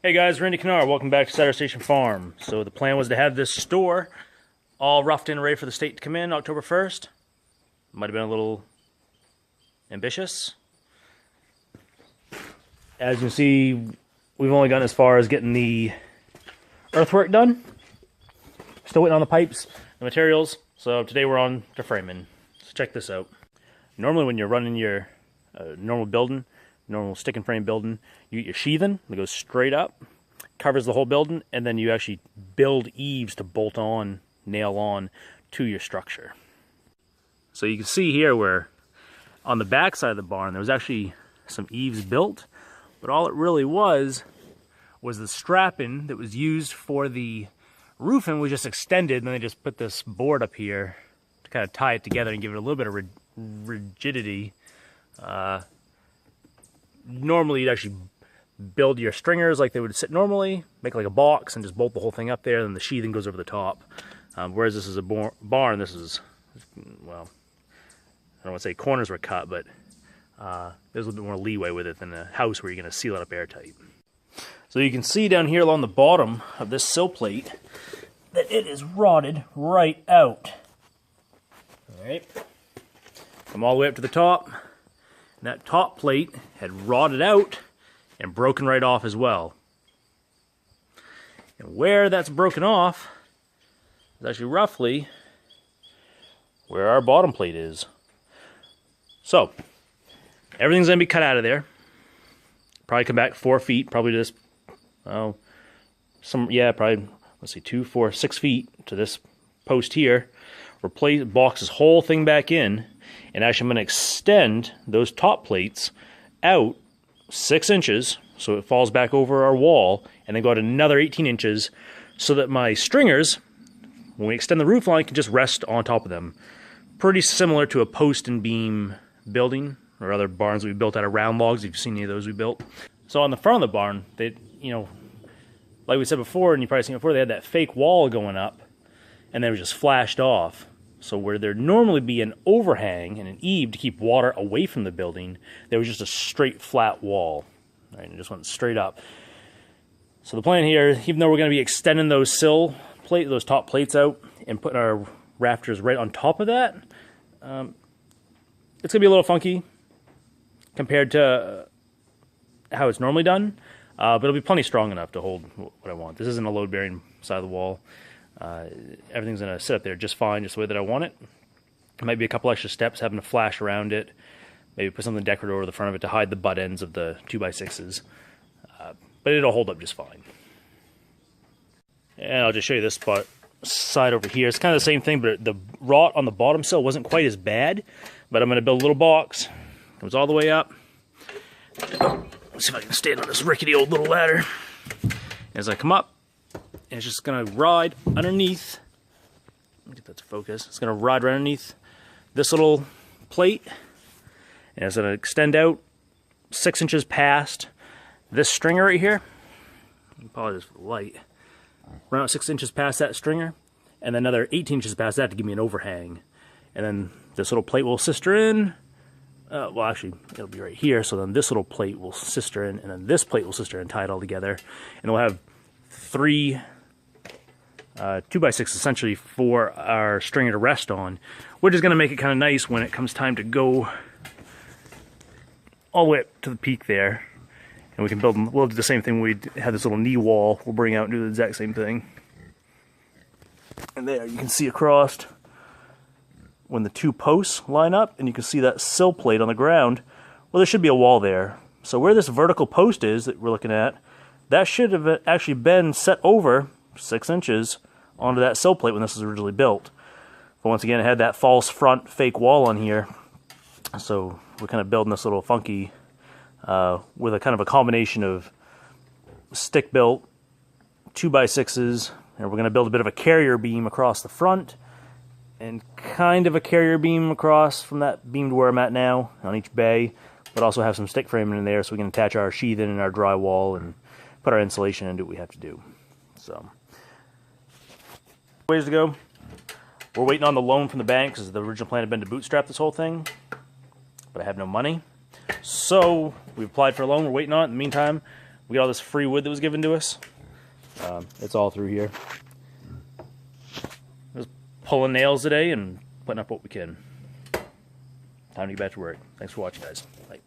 Hey guys, Randy Kennard, welcome back to Saturday Station Farm. So the plan was to have this store all roughed in, ready for the state to come in October 1st. Might have been a little ambitious. As you can see, we've only gotten as far as getting the earthwork done. Still waiting on the pipes, the materials. So today we're on to framing. So check this out. Normally when you're running your normal building, normal stick and frame building, you get your sheathing that goes straight up, covers the whole building, and then you actually build eaves to bolt on, nail on to your structure. So you can see here where on the back side of the barn there was actually some eaves built, but all it really was the strapping that was used for the roofing was just extended, and then they just put this board up here to kind of tie it together and give it a little bit of rigidity. Normally you'd actually build your stringers like they would sit normally, make like a box and just bolt the whole thing up there, and the sheathing goes over the top. Whereas this is a barn, this is, well, I don't want to say corners were cut, but there's a little bit more leeway with it than a house where you're going to seal it up airtight. So you can see down here along the bottom of this sill plate that it is rotted right out. Alright, come all the way up to the top. And that top plate had rotted out and broken right off as well. And where that's broken off is actually roughly where our bottom plate is. So, everything's going to be cut out of there. Probably come back 4 feet, probably just, probably, let's see, 2, 4, 6 feet to this post here. Box this whole thing back in. And actually I'm going to extend those top plates out 6 inches so it falls back over our wall, and then go out another 18 inches so that my stringers, when we extend the roof line, can just rest on top of them. Pretty similar to a post and beam building or other barns we built out of round logs, if you've seen any of those we built. So on the front of the barn, they, like we said before, and you've probably seen before, they had that fake wall going up and then it was just flashed off. So where there'd normally be an overhang and an eave to keep water away from the building, there was just a straight flat wall. Right, and it just went straight up. So the plan here, even though we're going to be extending those those top plates out and putting our rafters right on top of that, it's going to be a little funky compared to how it's normally done, but it'll be plenty strong enough to hold what I want. This isn't a load-bearing side of the wall. Everything's going to sit up there just fine, just the way that I want it. It might be a couple extra steps having to flash around it, maybe put something decorative over the front of it to hide the butt ends of the 2x6s, but it'll hold up just fine. And I'll just show you this side over here. It's kind of the same thing, but the rot on the bottom sill wasn't quite as bad, but I'm going to build a little box, comes all the way up. Let's see if I can stand on this rickety old little ladder. As I come up, and it's just going to ride underneath. Let me get that to focus. It's going to ride right underneath this little plate. And it's going to extend out 6 inches past this stringer right here. I apologize for the light. Run out 6 inches past that stringer. And then another 18 inches past that to give me an overhang. And then this little plate will sister in. Well, actually, it'll be right here. So then this little plate will sister in. And then this plate will sister in, tie it all together. And we'll have 3 2x6 essentially for our stringer to rest on, which is going to make it kind of nice when it comes time to go all the way up to the peak there. And we can we'll do the same thing. We have this little knee wall we'll bring out and do the exact same thing. And there you can see across when the 2 posts line up, and you can see that sill plate on the ground. Well, there should be a wall there. So where this vertical post is that we're looking at, that should have actually been set over 6 inches onto that sill plate when this was originally built. But once again, it had that false front fake wall on here. So we're kind of building this little funky with a kind of a combination of stick-built 2x6s, and we're going to build a bit of a carrier beam across the front, and kind of a carrier beam across from that beam to where I'm at now on each bay, but also have some stick framing in there so we can attach our sheathing and our drywall and put our insulation and do what we have to do. So, ways to go. We're waiting on the loan from the bank because the original plan had been to bootstrap this whole thing, but I have no money. So we applied for a loan. We're waiting on it. In the meantime, We got all this free wood that was given to us. It's all through here. Just pulling nails today and putting up what we can. Time to get back to work. Thanks for watching, guys. Bye.